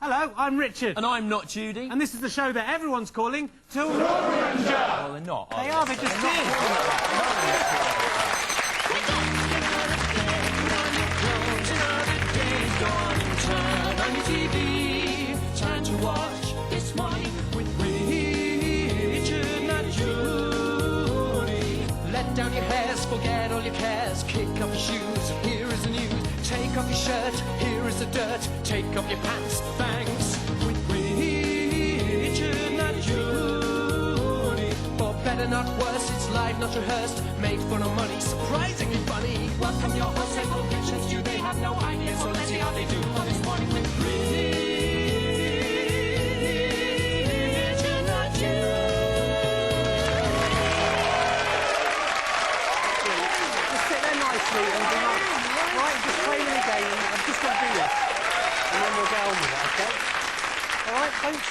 Hello, I'm Richard. And I'm not Judy. And this is the show that everyone's calling TMWRNJ. Well, they're not, They are, they just did. Time to watch This Morning with Richard and Judy. Let down your hairs, forget all your cares. Kick off your shoes, here is the news. Take off your shirt, here is the dirt. Take off your pants, thanks. With Richard and Judy. For better, not worse, it's live, not rehearsed. Made fun of money, surprisingly funny. Welcome your hosts and predictions. You, they have no idea, so let's see how they do for This Morning with Richard and Judy. Just sit there nicely and be like, right, just play me a game. I'm just going to do this. And then we'll get on with it, okay? All right, thanks.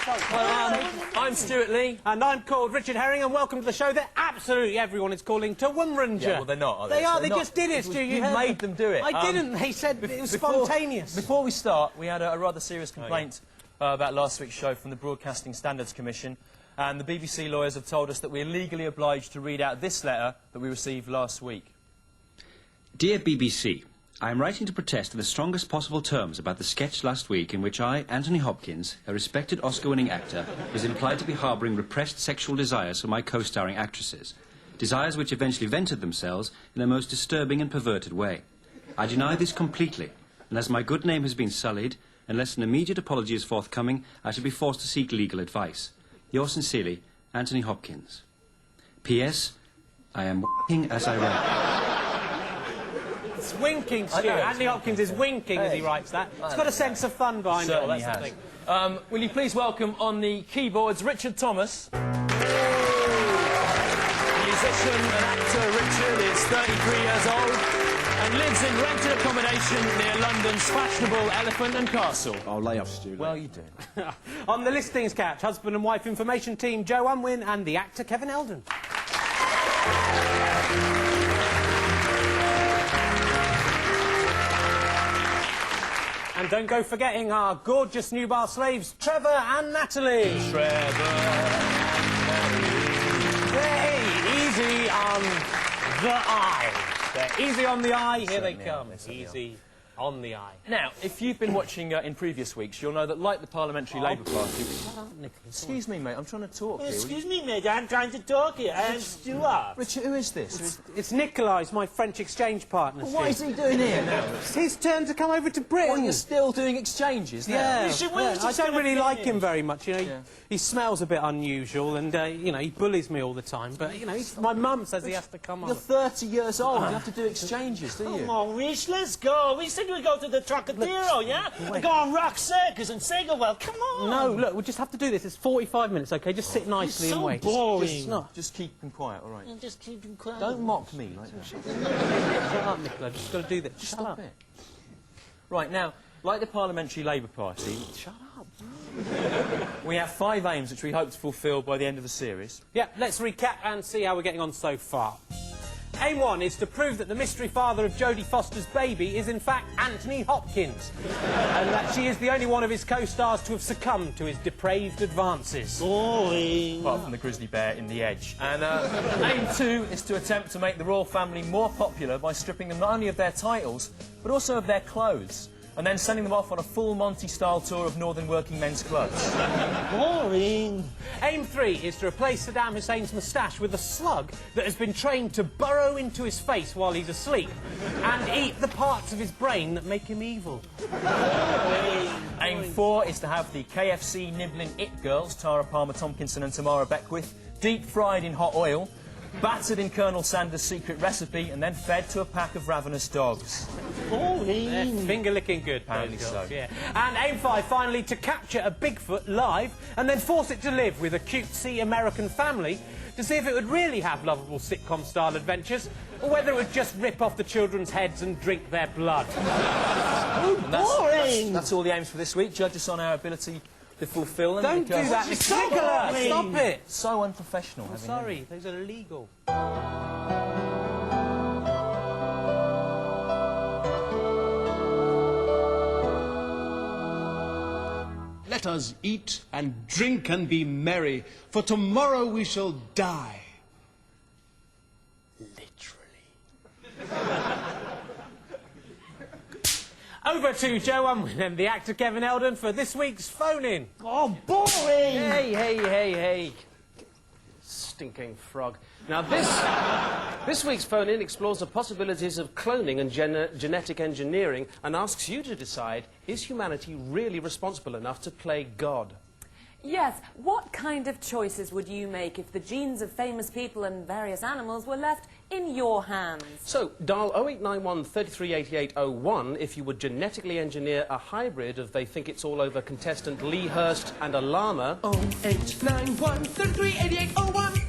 I'm Stewart Lee. And I'm called Richard Herring, and welcome to the show that absolutely everyone is calling TMWRNJ. Yeah, well, they're not, are they? They are, So they they're just did it, Stu. You made them do it. I didn't. They said it was spontaneous. Before we start, we had a rather serious complaint about last week's show from the Broadcasting Standards Commission, and the BBC lawyers have told us that we're legally obliged to read out this letter that we received last week. Dear BBC, I am writing to protest in the strongest possible terms about the sketch last week in which I, Anthony Hopkins, a respected Oscar-winning actor, was implied to be harbouring repressed sexual desires for my co-starring actresses. Desires which eventually vented themselves in a most disturbing and perverted way. I deny this completely, and as my good name has been sullied, unless an immediate apology is forthcoming, I shall be forced to seek legal advice. Yours sincerely, Anthony Hopkins. P.S. I am w***ing as I write. It's winking, Stu. Anthony Hopkins is winking as he writes that. It's got a sense of fun behind it all, Certainly that's the has. thing. Will you please welcome on the keyboards Richard Thomas. Musician and actor Richard is 33 years old and lives in rented accommodation near London's fashionable Elephant and Castle. I'll lay off, Stu. Well, you do. On the listings couch, husband and wife information team Joe Unwin and the actor Kevin Eldon. And don't go forgetting our gorgeous new bar slaves, Trevor and Natalie. Hey, easy on the eye. They're easy on the eye, here they come. Easy on the eye. Now, if you've been watching in previous weeks, you'll know that, like the Parliamentary Labour Party... Excuse me, mate, I'm trying to talk here. Excuse me, mate, I'm trying to talk here. I'm Stewart. Richard, who is this? It's Nikolai, my French exchange partner. What is he doing here now? It's his turn to come over to Britain. Well, you're still doing exchanges now? Yeah, when is I this don't gonna really like finish? him very much, you know. He smells a bit unusual and, you know, he bullies me all the time. But, you know, my mum says he has to come You're on. 30 years old. You have to do exchanges, do you? Come on, Rich, let's go. We said we'd go to the Trocadero, yeah? We go on Rock Circus and Well, come on. No, look, we just have to do this. It's 45 minutes, OK? Just sit nicely You're and so wait. boring. Just keep him quiet, all right? Just keep him quiet. Don't mock me like that. Shut up, Nicola. I've just got to do this. Shut Stop up. it. Right, now, like the Parliamentary Labour Party... Shut up. We have 5 aims which we hope to fulfil by the end of the series. Yeah, let's recap and see how we're getting on so far. Aim 1 is to prove that the mystery father of Jodie Foster's baby is in fact Anthony Hopkins, and that she is the only one of his co-stars to have succumbed to his depraved advances. Boring. Apart from the grizzly bear in The Edge. And aim 2 is to attempt to make the royal family more popular by stripping them not only of their titles, but also of their clothes, and then sending them off on a full Monty-style tour of northern working men's clubs. Boring. Aim 3 is to replace Saddam Hussein's moustache with a slug that has been trained to burrow into his face while he's asleep and eat the parts of his brain that make him evil. Aim 4 is to have the KFC nibbling it girls, Tara Palmer-Tomkinson and Tamara Beckwith, deep-fried in hot oil, battered in Colonel Sanders' secret recipe, and then fed to a pack of ravenous dogs. Boring. Finger-licking good, Apparently those girls, so. yeah. And aim 5, finally, to capture a Bigfoot live and then force it to live with a cutesy American family to see if it would really have lovable sitcom-style adventures or whether it would just rip off the children's heads and drink their blood. And that's all the aims for this week. Judge us on our ability to fulfil them. Don't do because that, Nicola! Stop it! So unprofessional. I'm sorry, those are illegal. let us eat and drink and be merry, for tomorrow we shall die. Literally. Over to Joe Unwin and the actor Kevin Eldon for this week's phone-in. Oh, boring! Hey. Stinking frog. Now, this week's phone-in explores the possibilities of cloning and genetic engineering and asks you to decide, is humanity really responsible enough to play God? Yes. What kind of choices would you make if the genes of famous people and various animals were left in your hands? So, dial 0891 338801 if you would genetically engineer a hybrid of They Think It's All Over contestant Lee Hurst and a llama. 0891 338801.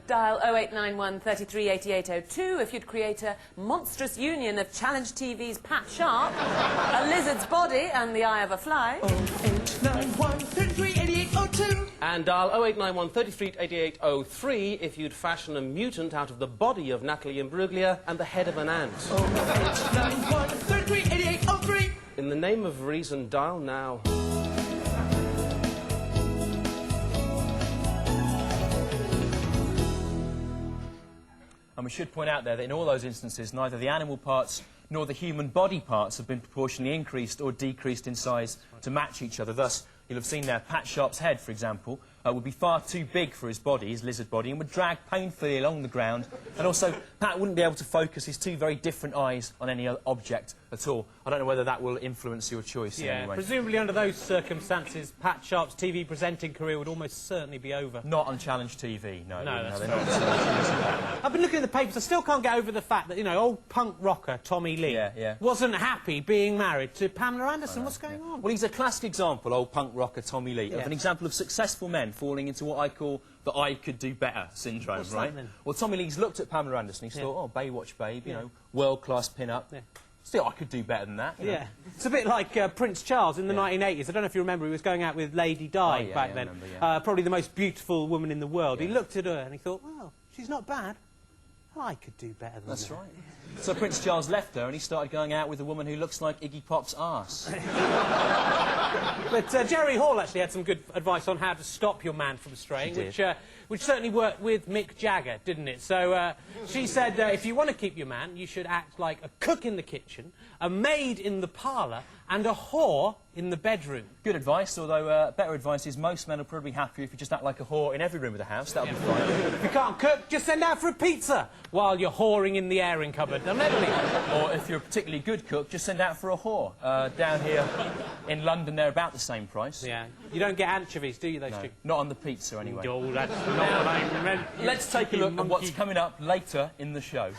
Dial 0891 338802 if you'd create a monstrous union of Challenge TV's Pat Sharp, a lizard's body and the eye of a fly. 0891 338802. And dial 0891 338803 if you'd fashion a mutant out of the body of Natalie Imbruglia and the head of an ant. 0891 338803. In the name of reason, dial now. And we should point out there that in all those instances, neither the animal parts nor the human body parts have been proportionally increased or decreased in size to match each other. Thus, you'll have seen there, Pat Sharp's head, for example, would be far too big for his body, his lizard body, and would drag painfully along the ground. And also, Pat wouldn't be able to focus his two very different eyes on any other object at all. I don't know whether that will influence your choice in any way. Presumably under those circumstances, Pat Sharp's TV presenting career would almost certainly be over. Not on Challenge TV, no. No, they're not. I've been looking at the papers. I still can't get over the fact that, you know, old punk rocker Tommy Lee wasn't happy being married to Pamela Anderson. What's going on? Well, he's a classic example, old punk rocker Tommy Lee, of an example of successful men falling into what I call the I could do better syndrome, What's right? that then? Well, Tommy Lee's looked at Pamela Anderson, he's thought, oh, Baywatch babe, you know, world-class pin-up. Yeah. Still, I could do better than that. You know? It's a bit like Prince Charles in the 1980s. I don't know if you remember, he was going out with Lady Di back then. Probably the most beautiful woman in the world. He looked at her and he thought, well, she's not bad. I could do better than that. That's right. So Prince Charles left her and he started going out with a woman who looks like Iggy Pop's arse. But Jerry Hall actually had some good advice on how to stop your man from straying, which certainly worked with Mick Jagger, didn't it? So she said, if you want to keep your man, you should act like a cook in the kitchen, a maid in the parlour, and a whore in the bedroom. Good advice, although better advice is most men are probably happier if you just act like a whore in every room of the house. That'll be fine. If you can't cook, just send out for a pizza while you're whoring in the airing cupboard. Or if you're a particularly good cook, just send out for a whore. Down here in London, they're about the same price. Yeah. You don't get anchovies, do you, those two? Not on the pizza, anyway. Oh, that's not what I meant. Let's take a look at what's coming up later in the show.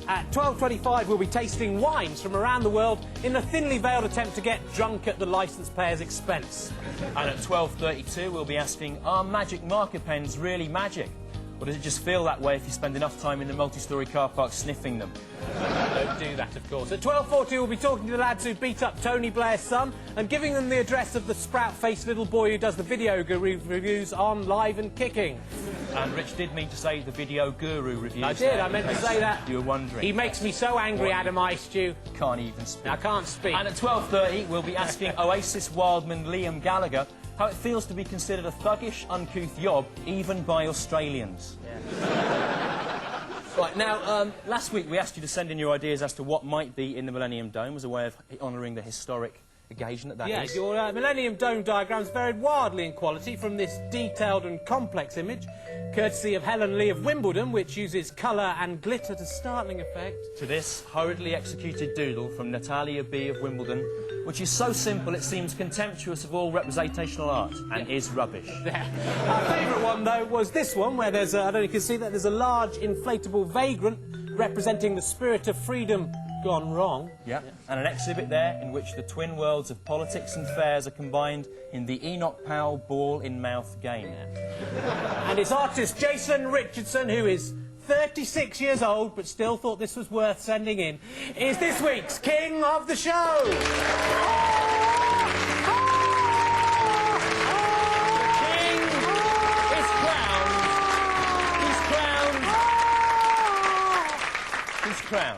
At 12:25, we'll be tasting wines from around the world in a thinly veiled attempt to get drunk at the licence payer's expense. And at 12:32, we'll be asking, are magic marker pens really magic? Or does it just feel that way if you spend enough time in the multi-storey car park sniffing them? Don't do that, of course. At 12:40, we'll be talking to the lads who beat up Tony Blair's son and giving them the address of the sprout-faced little boy who does the video guru reviews on Live and Kicking. And Rich did mean to say the video guru reviews. I did, I meant to say that. You were wondering. He makes me so angry, Adam Icedew. Can't even speak. I can't speak. And at 12:30, we'll be asking Oasis wildman Liam Gallagher how it feels to be considered a thuggish, uncouth yob, even by Australians. Right, now, last week we asked you to send in your ideas as to what might be in the Millennium Dome as a way of honouring the historic occasion that is. Your Millennium Dome diagrams varied wildly in quality from this detailed and complex image, courtesy of Helen Lee of Wimbledon, which uses colour and glitter to startling effect, to this hurriedly executed doodle from Natalia B of Wimbledon, which is so simple it seems contemptuous of all representational art and is rubbish. Our favourite one, though, was this one, where there's I don't know if you can see that, there's a large inflatable vagrant representing the spirit of freedom gone wrong. And an exhibit there in which the twin worlds of politics and fairs are combined in the Enoch Powell ball-in-mouth game. And it's artist Jason Richardson, who is 36 years old but still thought this was worth sending in, is this week's King of the Show!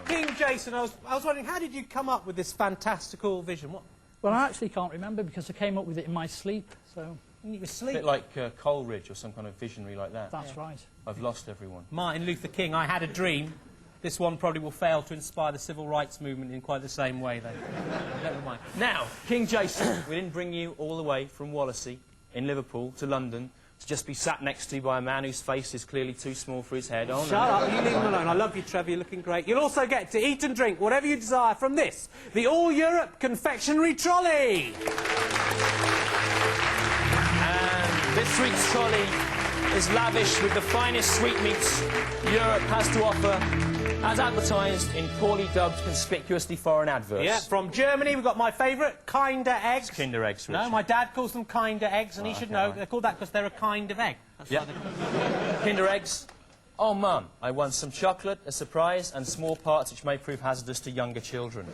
King Jason, I was wondering, how did you come up with this fantastical vision? Well, I actually can't remember because I came up with it in my sleep, so... You were A asleep. bit like Coleridge or some kind of visionary like that. That's right. I've lost everyone. Martin Luther King, I had a dream. This one probably will fail to inspire the civil rights movement in quite the same way, though. Never mind. Now, King Jason, we didn't bring you all the way from Wallasey in Liverpool to London to just be sat next to you by a man whose face is clearly too small for his head. Oh, no. Shut up, you leave him alone. I love you, Trevor, you're looking great. You'll also get to eat and drink whatever you desire from this, the All-Europe Confectionery Trolley. And this week's trolley is lavish with the finest sweetmeats Europe has to offer, as advertised in poorly dubbed, conspicuously foreign adverts. Yeah, from Germany, we've got my favourite, Kinder Eggs. Kinder Eggs, Richard. No, my dad calls them Kinder Eggs, and he should know. right. They're called that because they're a kind of egg. That's Yeah. why they're... Kinder Eggs. Oh, Mum, I want some chocolate, a surprise, and small parts which may prove hazardous to younger children.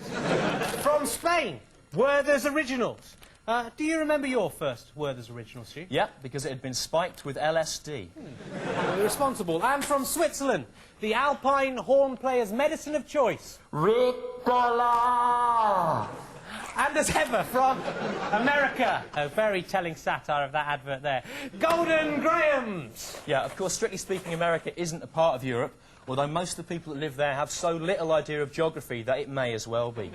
From Spain, Werther's Originals. Do you remember your first Werther's Original, Stu? Yeah, because it had been spiked with LSD. Responsible. And from Switzerland, the Alpine Horn Player's Medicine of Choice. Ricola! And as ever, from America. A very telling satire of that advert there. Golden Grahams. Yeah, of course, strictly speaking, America isn't a part of Europe, although most of the people that live there have so little idea of geography that it may as well be.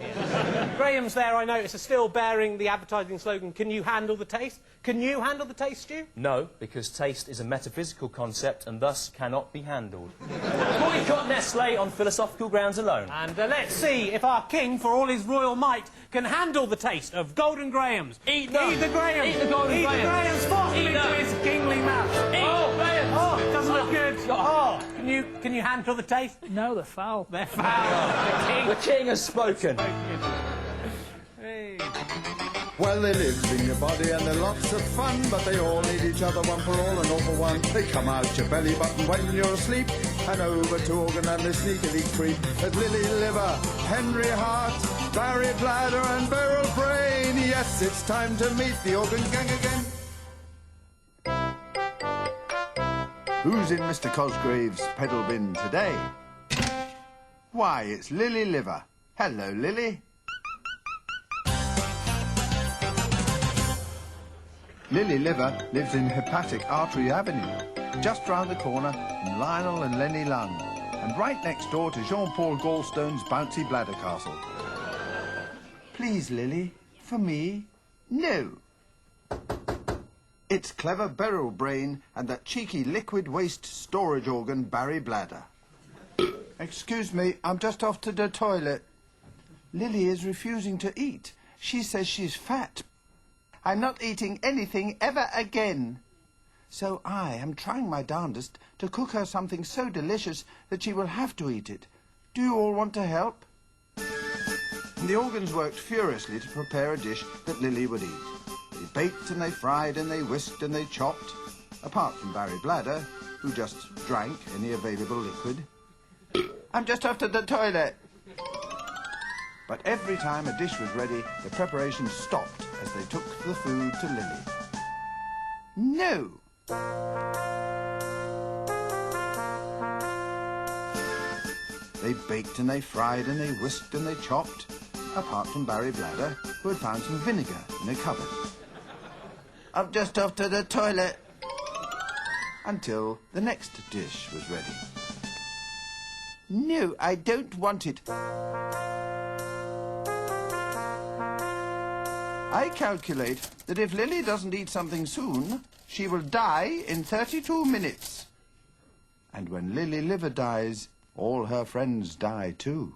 Graham's there, I notice, are still bearing the advertising slogan, can you handle the taste? Can you handle the taste, Stu? No, because taste is a metaphysical concept and thus cannot be handled. Boycott Nestlé on philosophical grounds alone. And let's see if our king, for all his royal might, can handle the taste of Golden Grahams. Eat them. Eat the Grahams. Eat the Golden Eat Grahams. the Grahams. Force them Eat into them. his kingly mouth. Eat Oh, Grahams. oh, doesn't look good. Oh, can you handle the taste? No, they're foul. They're foul. The king has spoken. Hey. Well, they live in your body and they're lots of fun, but they all need each other, one for all and all for one. They come out your belly button when you're asleep, and over to organ and they sneakily creep. There's Lily Liver, Henry Hart, Barry Bladder and Beryl Brain. Yes, it's time to meet the organ gang again. Who's in Mr. Cosgrave's pedal bin today? Why, it's Lily Liver. Hello, Lily. Lily Liver lives in Hepatic Artery Avenue, just round the corner from Lionel and Lenny Lund, and right next door to Jean-Paul Gallstone's bouncy bladder castle. Please, Lily, for me, no. It's clever Beryl Brain and that cheeky liquid waste storage organ Barry Bladder. Excuse me, I'm just off to the toilet. Lily is refusing to eat. She says she's fat. I'm not eating anything ever again. So I am trying my darndest to cook her something so delicious that she will have to eat it. Do you all want to help? The organs worked furiously to prepare a dish that Lily would eat. They baked and they fried and they whisked and they chopped, apart from Barry Bladder, who just drank any available liquid. I'm just off to the toilet. But every time a dish was ready, the preparations stopped as they took the food to Lily. No! They baked and they fried and they whisked and they chopped, apart from Barry Bladder, who had found some vinegar in a cupboard. I'm just off to the toilet. Until the next dish was ready. No, I don't want it. I calculate that if Lily doesn't eat something soon, she will die in 32 minutes. And when Lily Liver dies, all her friends die too.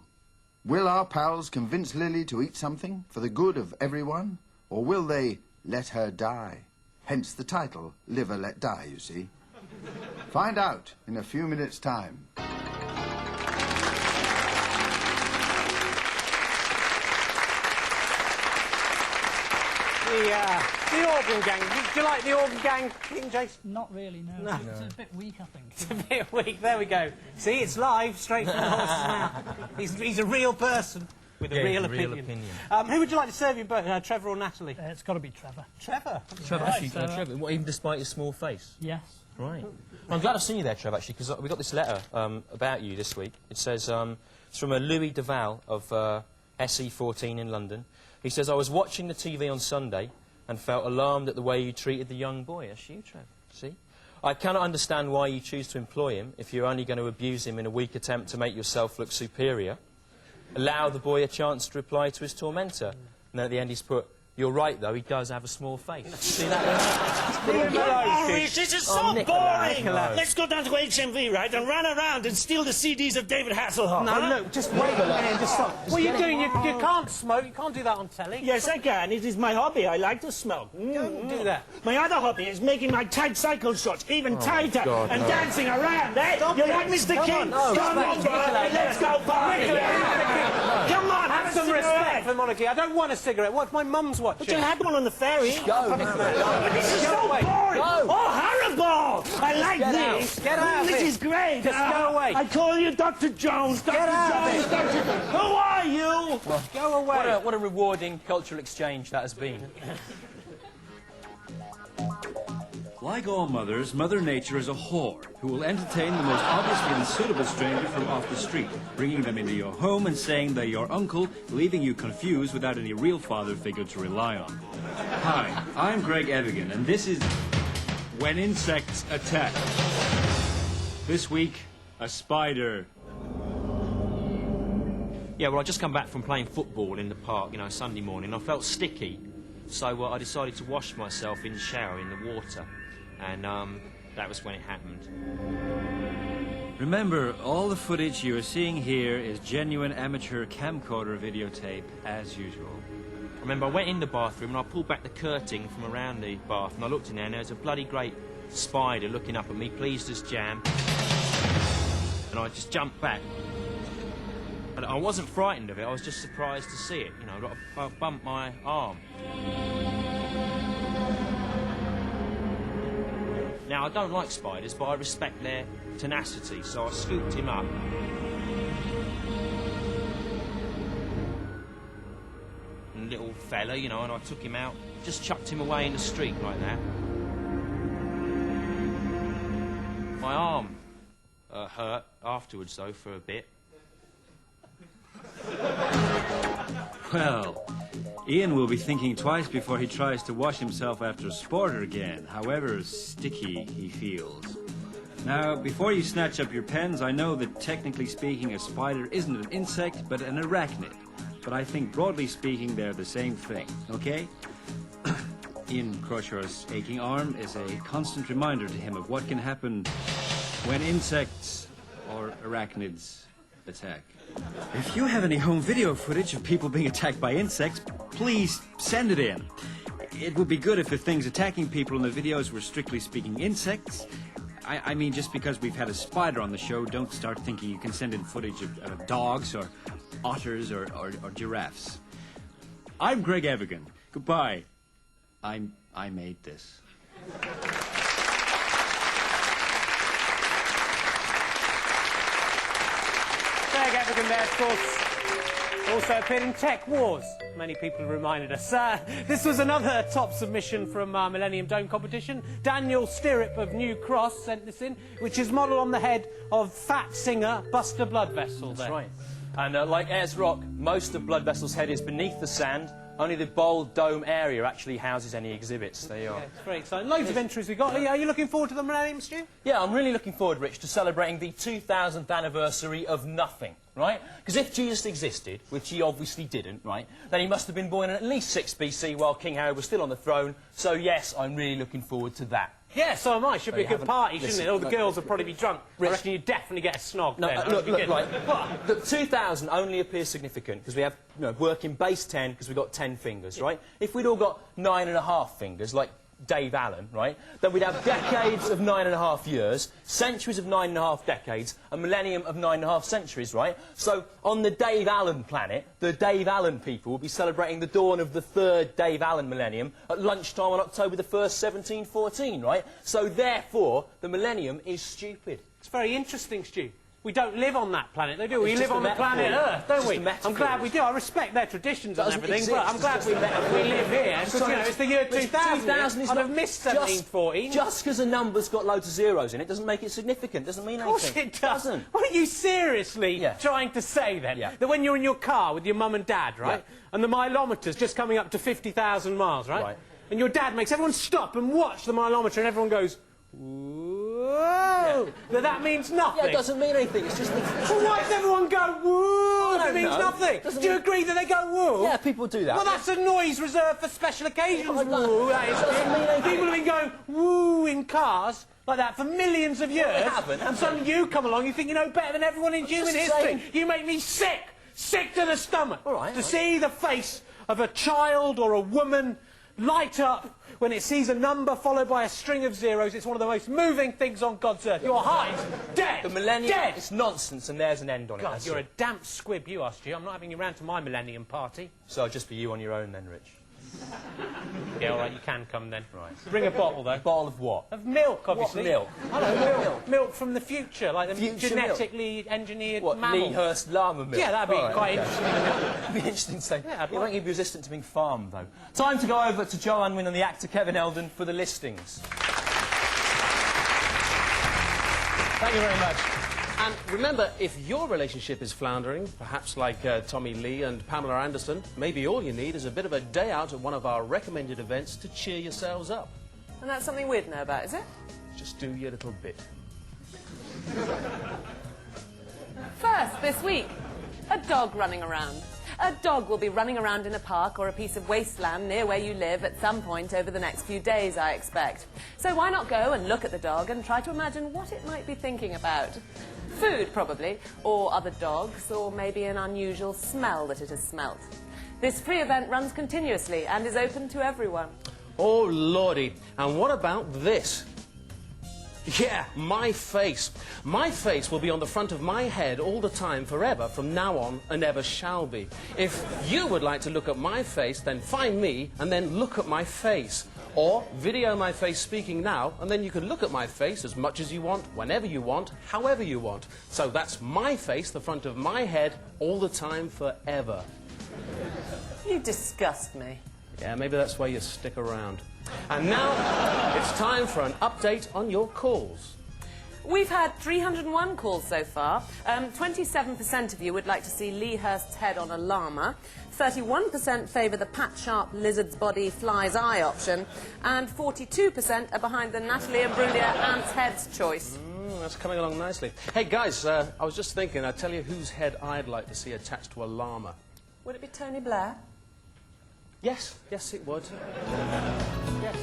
Will our pals convince Lily to eat something for the good of everyone? Or will they let her die? Hence the title, Liver Let Die, you see. Find out in a few minutes' time. The organ gang. Do you like the organ gang, King Jason? Not really, no. It's a bit weak, I think. It's a bit weak. There we go. See, it's live, straight from the horse's mouth. He's a real person with a real opinion. Who would you like to serve you both, Trevor or Natalie? It's got to be Trevor. Trevor. Trevor, Right, actually, so, Trevor, what, even despite his small face? Yes. Right. Well, I'm glad I've seen you there, Trevor, actually, because we got this letter about you this week. It says, it's from a Louis Duval of SE14 in London. He says, I was watching the TV on Sunday and felt alarmed at the way you treated the young boy. That's you, Trev. See? I cannot understand why you choose to employ him if you're only going to abuse him in a weak attempt to make yourself look superior. Allow the boy a chance to reply to his tormentor. And then at the end he's put, you're right, though, he does have a small face. See that? Oh, Rich, this is so boring! Nicola. Let's go down to HMV, right, and run around and steal the CDs of David Hasselhoff. No, huh? look, just wait, man, just stop. What are you doing? You can't smoke, you can't do that on telly. Yes, I can. It is my hobby. I like to smoke. Don't do that. My other hobby is making my tight cycle shorts even tighter God, and no. dancing around, eh? You like Mr. King? on, no, Come on, respect, boy, Nicola. let's go party! Come on, Have some respect for monarchy. I don't want a cigarette. What if my mum's watching? But you had one on the ferry. Go, But this is so away. boring. Go. Oh, horrible! I like Get this. out. Get out of This it. is great. Just go away. I call you Dr. Jones. Dr. out of Jones. it. Dr. Who are you? Go away. What a rewarding cultural exchange that has been. Like all mothers, Mother Nature is a whore who will entertain the most obviously unsuitable stranger from off the street, bringing them into your home and saying they're your uncle, leaving you confused without any real father figure to rely on. Hi, I'm Greg Evigan, and this is When Insects Attack. This week, a spider. Yeah, well, I just come back from playing football in the park, you know, Sunday morning. I felt sticky, so I decided to wash myself in the shower in the water. And that was when it happened. Remember, all the footage you are seeing here is genuine amateur camcorder videotape, as usual. I remember I went in the bathroom and I pulled back the curtain from around the bath and I looked in there and there was a bloody great spider looking up at me, pleased as jam. And I just jumped back. But I wasn't frightened of it, I was just surprised to see it. You know, I bumped my arm. Now, I don't like spiders, but I respect their tenacity, so I scooped him up. And little fella, you know, and I took him out, just chucked him away in the street like that. My arm hurt afterwards, though, for a bit. Well, Ian will be thinking twice before he tries to wash himself after sport again, however sticky he feels. Now, before you snatch up your pens, I know that technically speaking a spider isn't an insect, but an arachnid. But I think broadly speaking they're the same thing, okay? Ian Crushaw's aching arm is a constant reminder to him of what can happen when insects or arachnids attack. If you have any home video footage of people being attacked by insects, please send it in. It would be good if the things attacking people in the videos were strictly speaking insects. I mean, just because we've had a spider on the show, don't start thinking you can send in footage of dogs or otters or giraffes. I'm Greg Evigan. Goodbye. I made this. Greg Evigan there, of course. Also appeared in Tech Wars. Many people reminded us. This was another top submission from our Millennium Dome competition. Daniel Stirrup of New Cross sent this in, which is modelled on the head of fat singer Buster Bloodvessel. That's right. And like Ayers Rock, most of Bloodvessel's head is beneath the sand. Only the bold dome area actually houses any exhibits. There you are. Yeah, it's very exciting. Loads of entries we got. Are you looking forward to the Millennium, Stu? Yeah, I'm really looking forward, Rich, to celebrating the 2000th anniversary of nothing, right? Because if Jesus existed, which he obviously didn't, right, then he must have been born in at least 6 BC while King Herod was still on the throne. So, yes, I'm really looking forward to that. Yeah, so am I. Should be a good party, shouldn't it? All the no, girls will probably be drunk. Rich, I reckon you'd definitely get a snog no, then. look, That'd be good. right. What? The 2000 only appears significant because we have, you know, working base 10 because we've got 10 fingers, right? If we'd all got 9.5 fingers, like Dave Allen, right, then we'd have decades of 9.5 years, centuries of 9.5 decades, a millennium of 9.5 centuries, right? So, on the Dave Allen planet, the Dave Allen people will be celebrating the dawn of the 3rd Dave Allen millennium at lunchtime on October the 1st, 1714, right? So, therefore, the millennium is stupid. It's very interesting, Stu. We don't live on that planet, they do. We It's live just on a the planet metaphor. Earth, don't Just we? a metaphor. I'm glad we do. I respect their traditions and Doesn't everything, exist. but I'm glad It's we just a metaphor. live here. Because, you know, it's the year 2000. 2000 is I'd not have missed just- 1714. Just because a number's got loads of zeros in it doesn't make it significant. Doesn't mean anything. Of course it does. Doesn't. What are you seriously Yeah. trying to say, then? Yeah. That when you're in your car with your mum and dad, right, Yeah. and the mileometer's just coming up to 50,000 miles, right? Right. And your dad makes everyone stop and watch the mileometer and everyone goes, whoa! That means nothing. Yeah, it doesn't mean anything. It's just... Well, why does everyone go, whoa, if it means know. nothing? Doesn't Do you mean- agree that they go, whoa? Yeah, people do that. Well, that's a noise reserved for special occasions, Yeah, but woo. That is doesn't mean anything. People have been going, woo, in cars like that for millions of years. they haven't, have And suddenly you come along, you think you know better than everyone in human just history. saying. You make me sick to the stomach. All right, to see the face of a child or a woman light up when it sees a number followed by a string of zeros. It's one of the most moving things on God's earth. Your heart is dead. The millennium, Dead. it's nonsense, and there's an end on it. God, that's you're it. a damp squib, you are, Stu. I'm not having you round to my millennium party. So I'll just be you on your own then, Rich. Yeah, all right, you can come then. Right. Bring a bottle, though. A bottle of what? Of milk, obviously. What milk? I don't know, milk. Milk from the future, like the Future genetically engineered What, mammal. Lee Hurst llama milk? Yeah, that'd be All right, quite okay. interesting. It'd be interesting to say. Yeah, I'd It won't like- be resistant to being farmed, though. Time to go over to Joe Unwin and the actor Kevin Eldon for the listings. Thank you very much. And remember, if your relationship is floundering, perhaps like Tommy Lee and Pamela Anderson, maybe all you need is a bit of a day out at one of our recommended events to cheer yourselves up. And that's something we'd know about, is it? Just do your little bit. First, this week, a dog running around. A dog will be running around in a park or a piece of wasteland near where you live at some point over the next few days, I expect. So why not go and look at the dog and try to imagine what it might be thinking about? Food, probably, or other dogs, or maybe an unusual smell that it has smelt. This free event runs continuously and is open to everyone. Oh, lordy. And what about this? Yeah, my face. My face will be on the front of my head all the time, forever, from now on, and ever shall be. If you would like to look at my face, then find me, and then look at my face. Or video my face speaking now, and then you can look at my face as much as you want, whenever you want, however you want. So that's my face, the front of my head, all the time, forever. You disgust me. Yeah, maybe that's why you stick around. And now, it's time for an update on your calls. We've had 301 calls so far. 27% of you would like to see Lee Hurst's head on a llama. 31% favour the Pat Sharp lizard's body fly's eye option. And 42% are behind the Natalie Imbruglia ant's head's choice. That's coming along nicely. Hey, guys, I was just thinking, I'd tell you whose head I'd like to see attached to a llama. Would it be Tony Blair? Yes, yes, it would. Yes.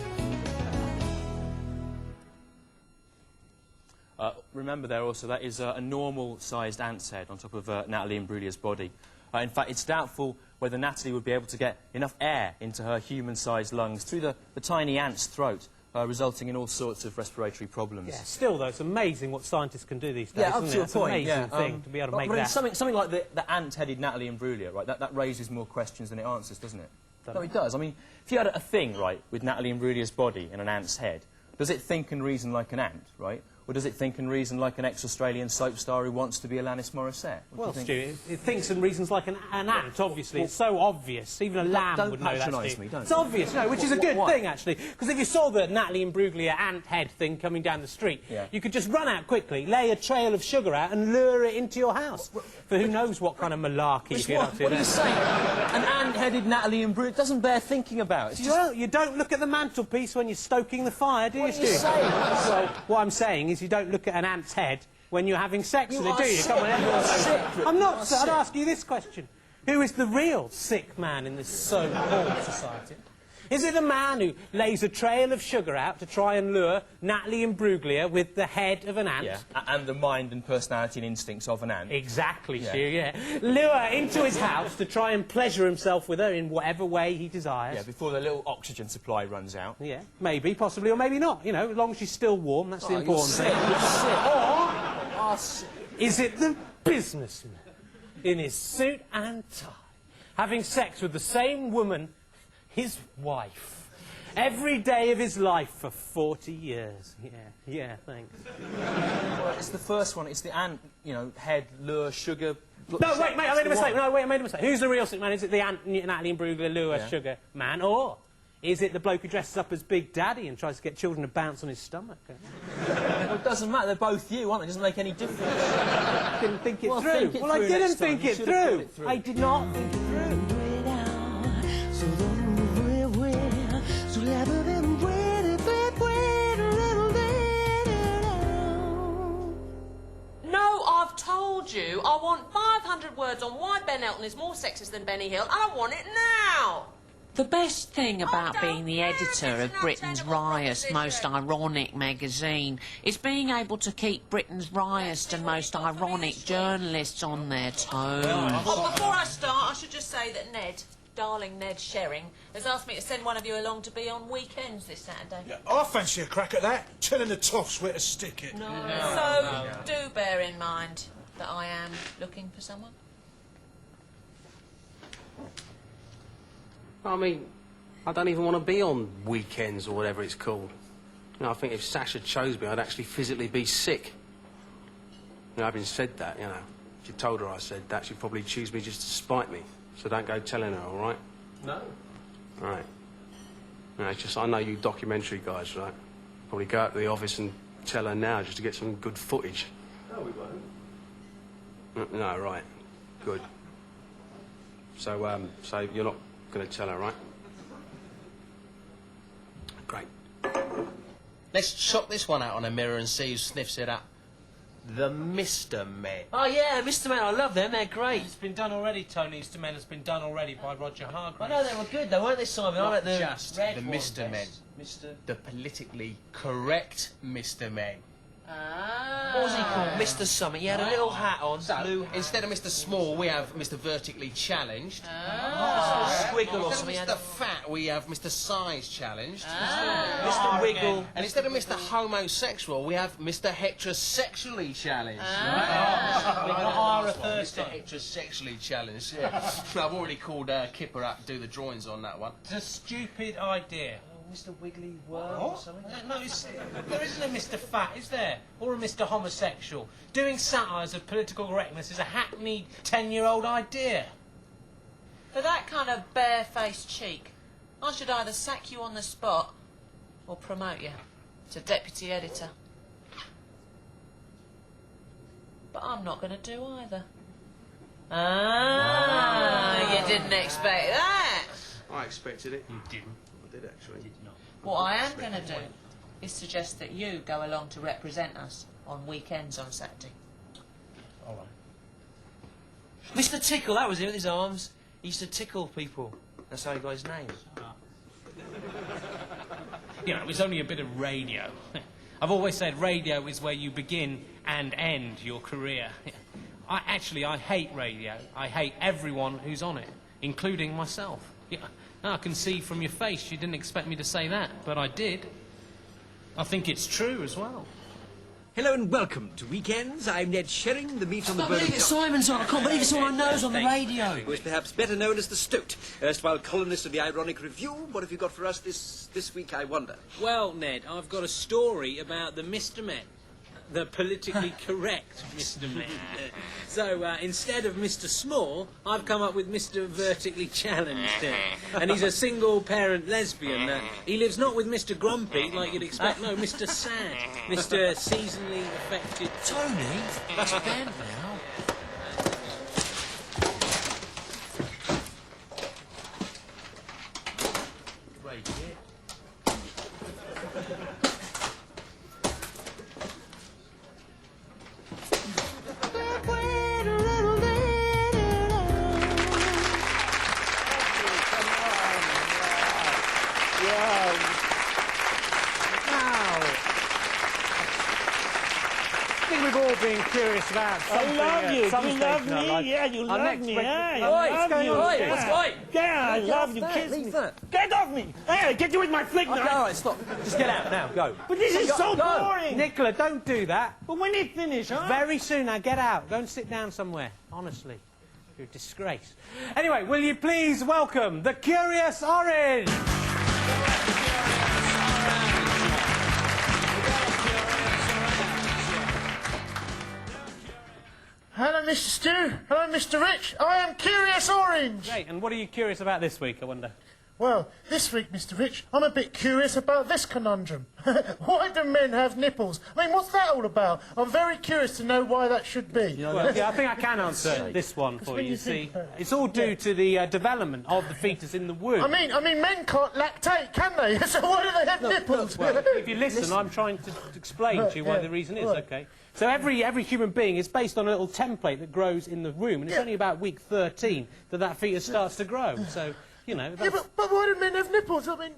Remember there also, that is a normal-sized ant's head on top of Natalie Imbruglia's body. In fact, it's doubtful whether Natalie would be able to get enough air into her human-sized lungs through the tiny ant's throat, resulting in all sorts of respiratory problems. Yeah, still, though, it's amazing what scientists can do these days, Yeah, up isn't to it? a It's point. an amazing yeah. thing to be able to make I mean, that. Something like the ant-headed Natalie Imbruglia, right? That raises more questions than it answers, doesn't it? No, it does. I mean, if you had a thing, right, with Natalie Imbruglia's body and an ant's head, does it think and reason like an ant, right? Or does it think and reason like an ex-Australian soap star who wants to be Alanis Morissette? Well, Stu, it thinks and reasons like an ant, obviously. It's so obvious. Even a lamb don't would know that, patronise Stu. me, don't It's you? obvious, no, which is a good Why? thing, actually. Because if you saw the Natalie Imbruglia ant head thing coming down the street, Yeah. you could just run out quickly, lay a trail of sugar out and lure it into your house. For who knows what kind of malarkey you get up to What are there. you saying? An ant-headed Natalie Imbruglia doesn't bear thinking about. It's just... Well, you don't look at the mantelpiece when you're stoking the fire, do you, What are Stu? you saying? Well, what I'm saying is you don't look at an ant's head when you're having sex with it, do you? Come on, everyone knows. sick. I'm not. You are I'd sick. ask you this question. Who is the real sick man in this so-called society? Is it the man who lays a trail of sugar out to try and lure Natalie Imbruglia with the head of an ant? Yeah, and the mind and personality and instincts of an ant. Exactly, Yeah. Stu, yeah. Lure her into his house to try and pleasure himself with her in whatever way he desires. Yeah, before the little oxygen supply runs out. Yeah, maybe, possibly, or maybe not. You know, as long as she's still warm, that's the important You're thing. sick, you're sick. Or is it the businessman in his suit and tie, having sex with the same woman, his wife, Every day of his life for 40 years. Yeah, thanks. Well, it's the first one. It's the ant, you know, head, lure, sugar... No, wait, mate, I made a mistake. No, wait, I made a mistake. Who's the real sick man? Is it the ant, Natalie and Brugler, lure, sugar man? Or is it the bloke who dresses up as Big Daddy and tries to get children to bounce on his stomach? Well, it doesn't matter. They're both you, aren't they? It doesn't make any difference. Didn't think it Well, through. think it Well, I through didn't next time. think You it should have thought through. it through. I did not think it through. No, I've told you I want 500 words on why Ben Elton is more sexist than Benny Hill, and I want it now! The best thing about being the editor of Britain's Riot's most ironic magazine is being able to keep Britain's riotest and most ironic journalists on their toes. Oh, before I start, I should just say that Ned, darling Ned Sherring, has asked me to send one of you along to be on weekends this Saturday. Yeah, I fancy a crack at that. Telling the toffs where to stick it. So, do bear in mind that I am looking for someone. I mean, I don't even want to be on weekends or whatever it's called. You know, I think if Sasha chose me, I'd actually physically be sick. You know, having said that, you know, if you told her I said that, she'd probably choose me just to spite me. So don't go telling her, all right? No. All right. You know, it's just, I know you documentary guys, right? Probably go out to the office and tell her now just to get some good footage. No, we won't. No, right. Good. So, so you're not going to tell her, right? Great. Let's chuck this one out on a mirror and see who sniffs it up. The Mr. Men. Oh, yeah, Mr. Man, I love them. They're great. It's been done already, Tony. Mr. Men has been done already by Roger Hargreaves. I know they were good, though, weren't they, Simon? I like the Just red the one Mr. Men. best. The politically correct Mr. Men. What was he called? Mr. Summit. He had a little hat on. Blue hat. Instead of Mr. Small, we have Mr. Vertically Challenged. Squiggle or Instead something. of Mr. Fat, we have Mr. Size Challenged. Mr. Wiggle. And instead of Mr. Homosexual, we have Mr. Heterosexually Challenged. Mr. Heterosexually Challenged, yeah. I've already called Kipper up to do the drawings on that one. It's a stupid idea. Mr. Wiggly Worm or something. No, there isn't a Mr. Fat, is there? Or a Mr. Homosexual. Doing satires of political correctness is a hackneyed 10-year-old idea. For that kind of barefaced cheek, I should either sack you on the spot or promote you to deputy editor. But I'm not going to do either. You didn't expect that. I expected it. You didn't. I did, actually. What I am going to do is suggest that you go along to represent us on weekends on Saturday. All right. Mr. Tickle, that was him with his arms. He used to tickle people. That's how he got his name. You know, it was only a bit of radio. I've always said radio is where you begin and end your career. I hate radio. I hate everyone who's on it, including myself. Yeah, I can see from your face you didn't expect me to say that, but I did. I think it's true as well. Hello and welcome to Weekends. I'm Ned Sherring, the meat on the bone. I can't believe it's all I know is on the radio. Who is perhaps better known as the Stoat, erstwhile columnist of the Ironic Review. What have you got for us this week, I wonder? Well, Ned, I've got a story about the Mr. Men. The politically correct Mr. Men. So, instead of Mr. Small, I've come up with Mr. Vertically Challenged. And he's a single-parent lesbian. He lives not with Mr. Grumpy, like you'd expect, no, Mr. Sad. Mr. Seasonally Affected... Tony, that's Ben now. Right here. I think we've all been curious about something. I love you. At some You stage love in our me. life. Yeah, you Our love next me. break- Yeah, Oi, I what's love going you. on? Oi, Yeah. what's going? Yeah, I love you. that, Kiss leave me. that. Get off me. Hey, get you with my flick Okay, knife. all right, stop. Just get out now. Go. But this is so Go. boring. Nicola, don't do that. But when it finish, huh? Very soon now. Get out. Go and sit down somewhere. Honestly. You're a disgrace. Anyway, will you please welcome the Curious Orange? Mr. Stew. Hello, Mr. Rich. I am Curious Orange. Great, and what are you curious about this week, I wonder? Well, this week, Mr. Rich, I'm a bit curious about this conundrum. Why do men have nipples? I mean, what's that all about? I'm very curious to know why that should be. Well, yeah, I think I can answer this one for you. You see, it's all due to the development of the fetus in the womb. I mean, men can't lactate, can they? So why do they have nipples? Well, if you listen, I'm trying to explain to you why the reason is, okay? So every human being is based on a little template that grows in the womb, and it's only about week 13 that fetus starts to grow. So, you know... Yeah, but why do men have nipples? I mean,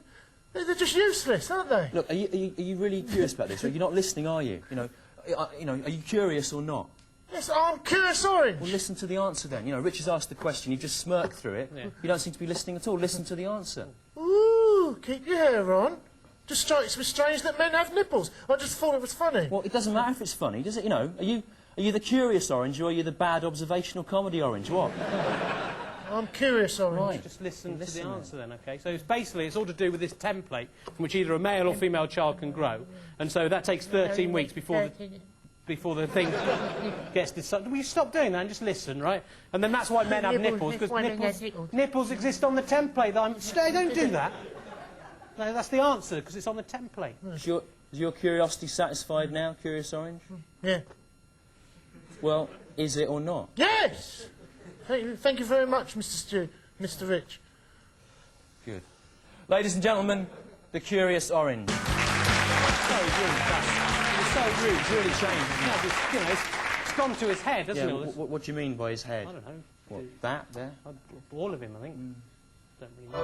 they're just useless, aren't they? Look, are you really curious about this? Or you're not listening, are you? You know, are you curious or not? Yes, I'm Curious Orange. Well, listen to the answer then. You know, Rich has asked the question, you just smirk through it. Yeah. You don't seem to be listening at all. Listen to the answer. Ooh, keep your hair on. Just strikes me strange that men have nipples. I just thought it was funny. Well, it doesn't matter if it's funny, does it? You know, are you the curious orange or are you the bad observational comedy orange? What? I'm Curious Orange. Right. Just listen to the answer then, OK? So it's all to do with this template from which either a male or female child can grow. And so that takes 13 weeks before the thing gets decided. Will you stop doing that and just listen, right? And then that's why men have nipples, because nipples exist on the template. Don't do that. No, that's the answer, because it's on the template. Is your curiosity satisfied now, Curious Orange? Yeah. Well, is it or not? Yes! Thank you very much, Mr. Rich. Good. Ladies and gentlemen, the Curious Orange. So rude, it's so rude. It's really changed. You know, it's gone to his head, hasn't it? What do you mean by his head? I don't know. What, that, there? All of him, I think. Don't really know.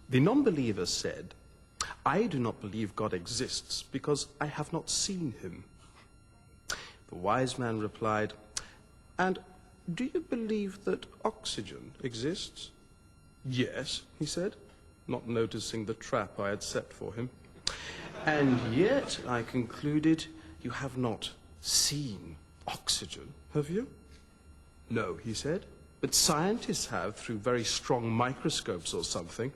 The non-believer said, "I do not believe God exists because I have not seen him." The wise man replied, "And do you believe that oxygen exists?" "Yes," he said, not noticing the trap I had set for him. "And yet," I concluded, "you have not seen oxygen, have you?" "No," he said, "but scientists have through very strong microscopes or something."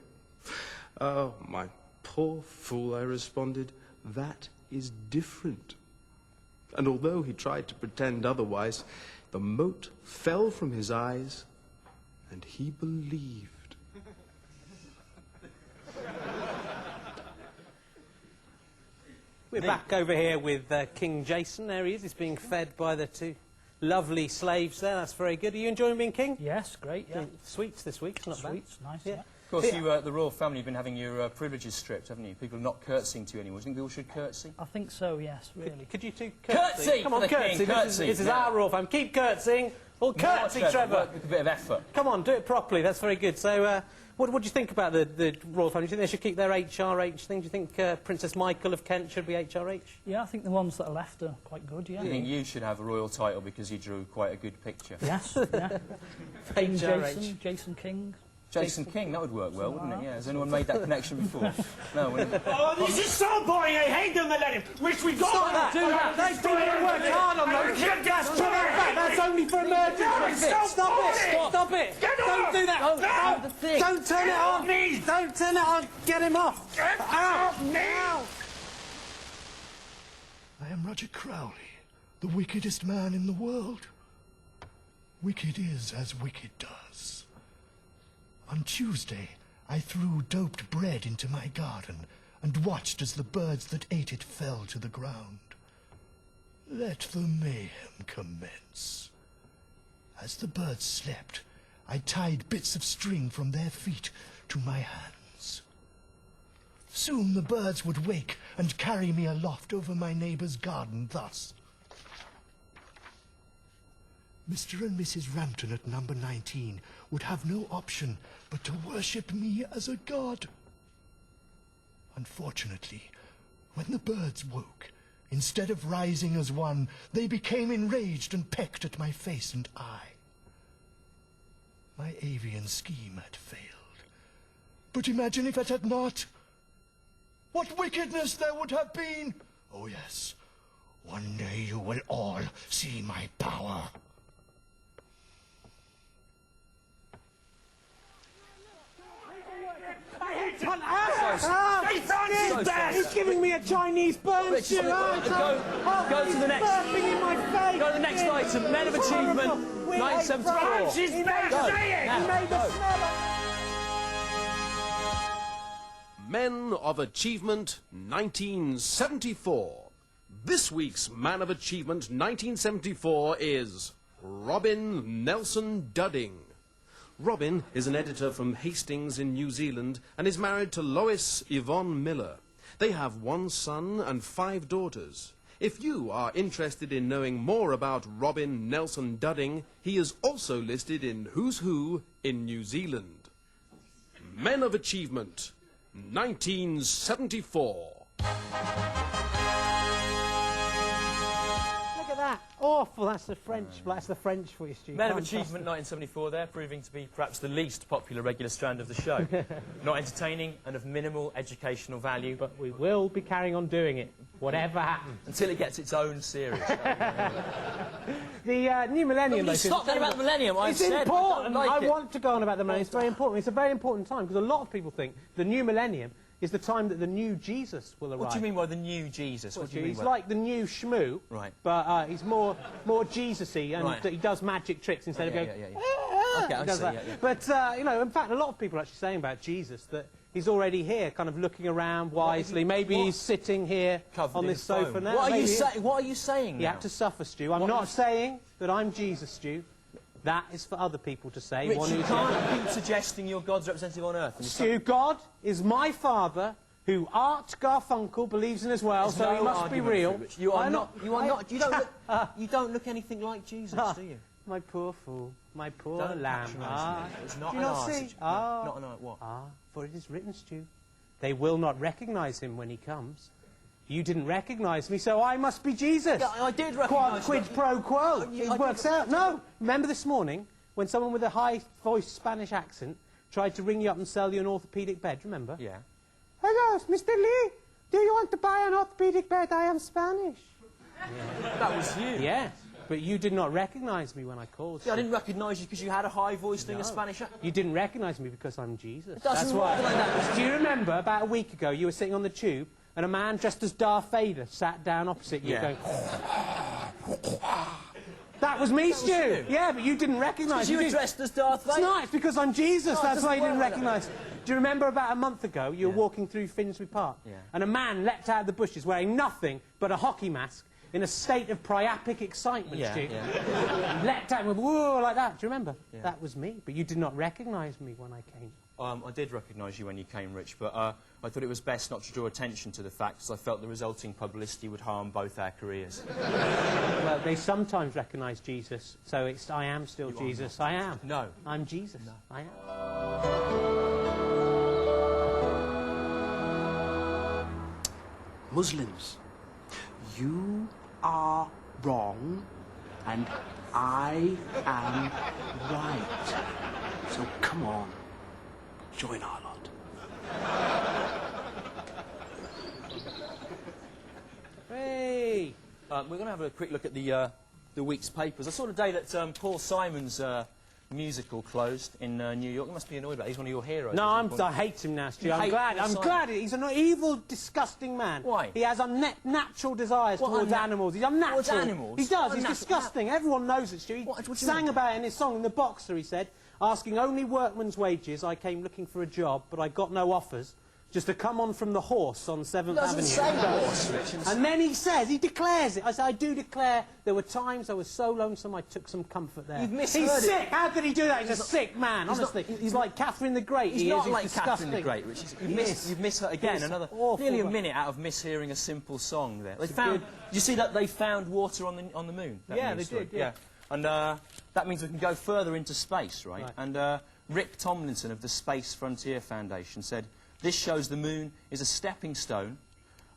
"Oh, my poor fool," I responded, "that is different." And although he tried to pretend otherwise, the mote fell from his eyes, and he believed. We're back over here with King Jason. There he is. He's being fed by the two lovely slaves there. That's very good. Are you enjoying being king? Yes, great, yeah. Sweets this week, not bad. Sweets, nice, yeah. Of course, you, the royal family, have been having your privileges stripped, haven't you? People are not curtsying to you anymore. Do you think people should curtsy? I think so, yes, really. Could you two curtsy? Come on, curtsy. This is our royal family. Keep curtsying. Or curtsy, Trevor. With a bit of effort. Come on, do it properly. That's very good. So, what do you think about the royal family? Do you think they should keep their HRH thing? Do you think Princess Michael of Kent should be HRH? Yeah, I think the ones that are left are quite good, yeah. I think you should have a royal title because you drew quite a good picture. Yes, yeah. HRH. Jason King. Jason King, that would work well, wouldn't it? Yeah, has anyone made that connection before? No, wouldn't it? Oh, this is so boring. I hate them, Millennium. Wish we got Stop that. Do that. They do it. Work hard on those. That's only for emergencies. Stop it. Stop it. Don't do that. Don't turn it on. Don't turn it on. Get him off. Get off me. I am Roger Crowley, the wickedest man in the world. Wicked is as wicked does. On Tuesday, I threw doped bread into my garden and watched as the birds that ate it fell to the ground. Let the mayhem commence. As the birds slept, I tied bits of string from their feet to my hands. Soon the birds would wake and carry me aloft over my neighbour's garden thus. Mr. and Mrs. Rampton at number 19 would have no option but to worship me as a god. Unfortunately, when the birds woke, instead of rising as one, they became enraged and pecked at my face and eye. My avian scheme had failed. But imagine if it had not. What wickedness there would have been! Oh yes, one day you will all see my power. Francis Best! He's giving me a Chinese burn, Rich, Stu. go to the next. Burping in my face. Go to the next item. Men of Achievement, 1974. Francis Best, say it! He made the smell of... Men of Achievement 1974. This week's Man of Achievement 1974 is Robin Nelson Dudding. Robin is an editor from Hastings in New Zealand and is married to Lois Yvonne Miller. They have 1 son and 5 daughters. If you are interested in knowing more about Robin Nelson Dudding, he is also listed in Who's Who in New Zealand. Men of Achievement 1974. Look at that. Awful. That's the French. That's the French for you, Stu. Men of Achievement 1974 there, proving to be perhaps the least popular regular strand of the show. Not entertaining and of minimal educational value. But we will be carrying on doing it, whatever happens. Until it gets its own series. The new millennium... You stop that about the millennium. It's important. I want to go on about the millennium. It's very important. It's a very important time because a lot of people think the new millennium is the time that the new Jesus will arrive. What do you mean by the new Jesus? What do you mean he's by like the new Shmoo, right? But he's more Jesus-y, and he does magic tricks instead of going... Okay, I see, But, you know, in fact, a lot of people are actually saying about Jesus that he's already here, kind of looking around wisely. Maybe he's sitting here on this sofa now. What are you saying now? You have to suffer, Stu. I'm not saying that I'm Jesus, Stu. That is for other people to say. Rich, you can't keep suggesting you're God's representative on Earth. Stu, God is my father, who Art Garfunkel believes in as well, so he must be real. You are not. You are not. You don't look. You don't look anything like Jesus, do you? My poor fool, my poor Don't lamb. It's not do an you not arse. see? Not an what? For it is written, Stu, they will not recognise him when he comes. You didn't recognise me, so I must be Jesus. Yeah, I did recognise Quid pro quo. It works out. No, remember this morning when someone with a high-voiced Spanish accent tried to ring you up and sell you an orthopaedic bed, remember? Yeah. Hello, Mr. Lee. Do you want to buy an orthopaedic bed? I am Spanish. Yeah. That was you. Yes, but you did not recognise me when I called. Yeah, I didn't recognise you because you had a high voice doing a Spanish accent. You didn't recognise me because I'm Jesus. That's why. Like that. Do you remember about a week ago you were sitting on the tube and a man dressed as Darth Vader sat down opposite you going... That was me, Stu. Yeah, but you didn't recognise me. You were dressed as Darth Vader. It's not, it's because I'm Jesus. That's why you didn't recognise. Do you remember about a month ago you were walking through Finsbury Park and a man leapt out of the bushes wearing nothing but a hockey mask in a state of priapic excitement, Stu. Leapt out and went, whoa, like that. Do you remember? That was me, but you did not recognise me when I came. I did recognise you when you came, Rich, but I thought it was best not to draw attention to the fact, because I felt the resulting publicity would harm both our careers. Well, they sometimes recognise Jesus, so I am still Jesus. I am. No. I'm Jesus. No. I am. Muslims, you are wrong, and I am right. So come on. Join our lot. Hey! We're going to have a quick look at the week's papers. I saw today that Paul Simon's musical closed in New York. You must be annoyed about it. He's one of your heroes. No, I hate him now, Stu. I'm glad. He's an evil, disgusting man. Why? He has unnatural desires towards animals. He's unnatural. Towards animals? He does. He's disgusting. Everyone knows it, Stu. He sang about it in his song in The Boxer, he said, asking only workman's wages. I came looking for a job, but I got no offers. Just to come on from the horse on 7th Avenue. Say horse, Richard. And then he declares it. I say, I do declare there were times I was so lonesome I took some comfort there. You've misheard He's sick. it. How could he do that? He's a sick man, honestly. He's like Catherine the Great. He's not like Catherine the Great, Richard. You've misheard again. Nearly a minute out of mishearing a simple song there. They found. You see that they found water on the moon? Yeah, they did. Yeah. And that means we can go further into space, right? And Rick Tomlinson of the Space Frontier Foundation said, "This shows the moon is a stepping stone.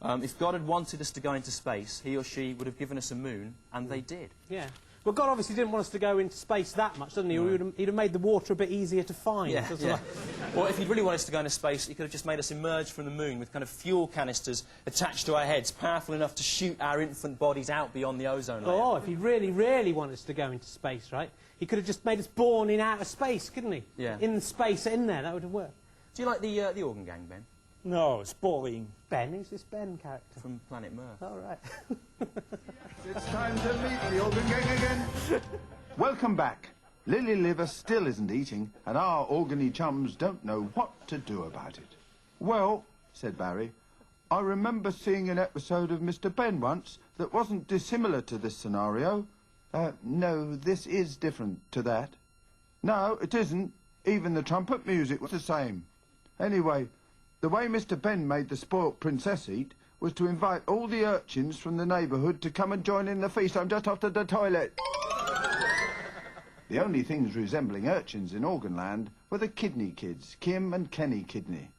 If God had wanted us to go into space, he or she would have given us a moon, and they did." Yeah. Well, God obviously didn't want us to go into space that much, didn't he? No. He'd have made the water a bit easier to find. Yeah. Well, if he'd really wanted us to go into space, he could have just made us emerge from the moon with kind of fuel canisters attached to our heads, powerful enough to shoot our infant bodies out beyond the ozone layer. Oh, if he really, really wanted us to go into space, right? He could have just made us born in outer space, couldn't he? Yeah. In space, in there, that would have worked. Do you like the Organ Gang, Ben? No, it's boring. Ben? Who's this Ben character? From Planet Mirth. All right. It's time to meet the organ gang again. Welcome back. Lily Liver still isn't eating, and our organy chums don't know what to do about it. Well, said Barry, I remember seeing an episode of Mr. Ben once that wasn't dissimilar to this scenario. No, this is different to that. No, it isn't. Even the trumpet music was the same. Anyway, the way Mr. Ben made the spoilt princess eat was to invite all the urchins from the neighbourhood to come and join in the feast. I'm just off to the toilet. The only things resembling urchins in Organland were the Kidney kids, Kim and Kenny Kidney.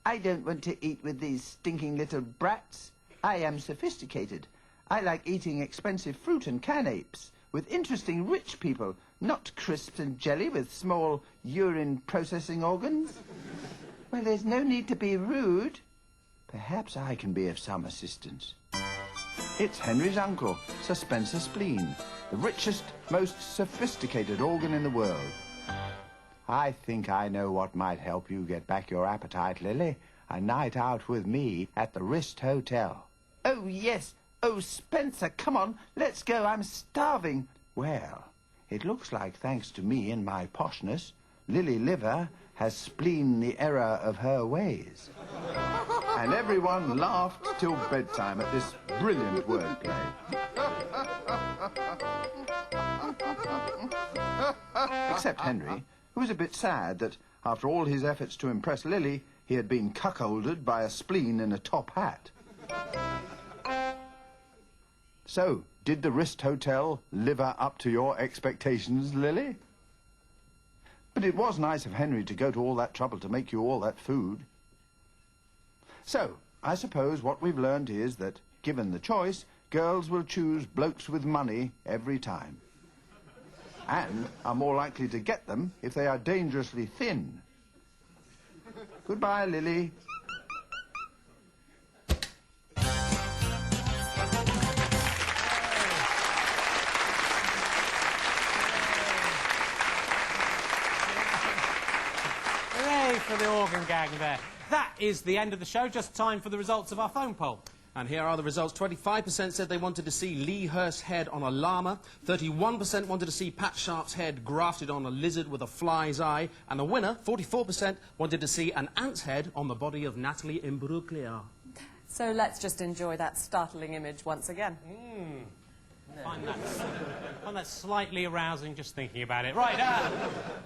I don't want to eat with these stinking little brats. I am sophisticated. I like eating expensive fruit and canapes with interesting rich people, not crisps and jelly with small urine processing organs. Well, there's no need to be rude. Perhaps I can be of some assistance. It's Henry's uncle, Sir Spencer Spleen, the richest, most sophisticated organ in the world. I think I know what might help you get back your appetite, Lily. A night out with me at the Wrist Hotel. Oh, yes. Oh, Spencer, come on. Let's go. I'm starving. Well, it looks like, thanks to me and my poshness, Lily Liver has spleen the error of her ways. And everyone laughed till bedtime at this brilliant wordplay. Except Henry, who was a bit sad that, after all his efforts to impress Lily, he had been cuckolded by a spleen in a top hat. So, did the Wrist Hotel live up to your expectations, Lily? But it was nice of Henry to go to all that trouble to make you all that food. So, I suppose what we've learned is that, given the choice, girls will choose blokes with money every time. And are more likely to get them if they are dangerously thin. Goodbye, Lily. Hooray for the organ gang there. That is the end of the show. Just time for the results of our phone poll. And here are the results. 25% said they wanted to see Lee Hurst's head on a llama. 31% wanted to see Pat Sharp's head grafted on a lizard with a fly's eye. And the winner, 44%, wanted to see an ant's head on the body of Natalie Imbruglia. So let's just enjoy that startling image once again. I find that slightly arousing just thinking about it. Right,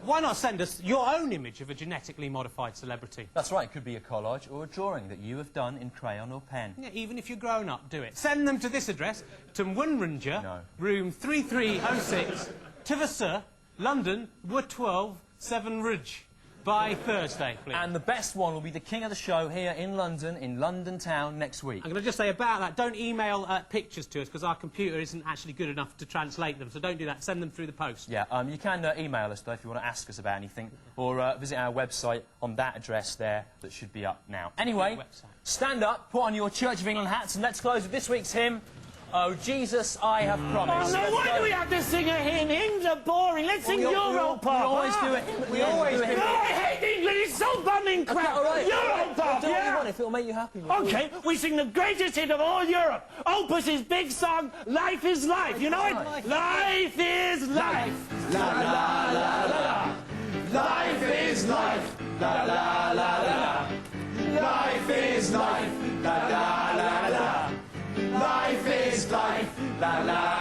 why not send us your own image of a genetically modified celebrity? That's right, it could be a collage or a drawing that you have done in crayon or pen. Yeah, even if you're grown up, do it. Send them to this address, TMWRNJ, room 3306, Tivasur, London, Wood 12, 7 Ridge. By Thursday, please. And the best one will be the king of the show here in London town, next week. I'm going to just say about that, don't email pictures to us, because our computer isn't actually good enough to translate them, so don't do that. Send them through the post. Yeah, you can email us, though, if you want to ask us about anything, or visit our website on that address there that should be up now. Anyway, stand up, put on your Church of England hats, and let's close with this week's hymn, Oh, Jesus, I Have Promised. Oh, no, why do we have to sing a hymn? Hymns are boring. Let's sing Euro Pop. We always do it. We always do it. No, I hate England. It's so bumming crap. Okay, all right. Euro Pop, do what you want if it'll make you happy. Okay, we sing the greatest hit of all Europe. Opus's big song, Life is Life. You know it? Life is life. La, la, la, la. Life is life. La, la, la, la. Life is life. La, la, la, la. Life is life, la la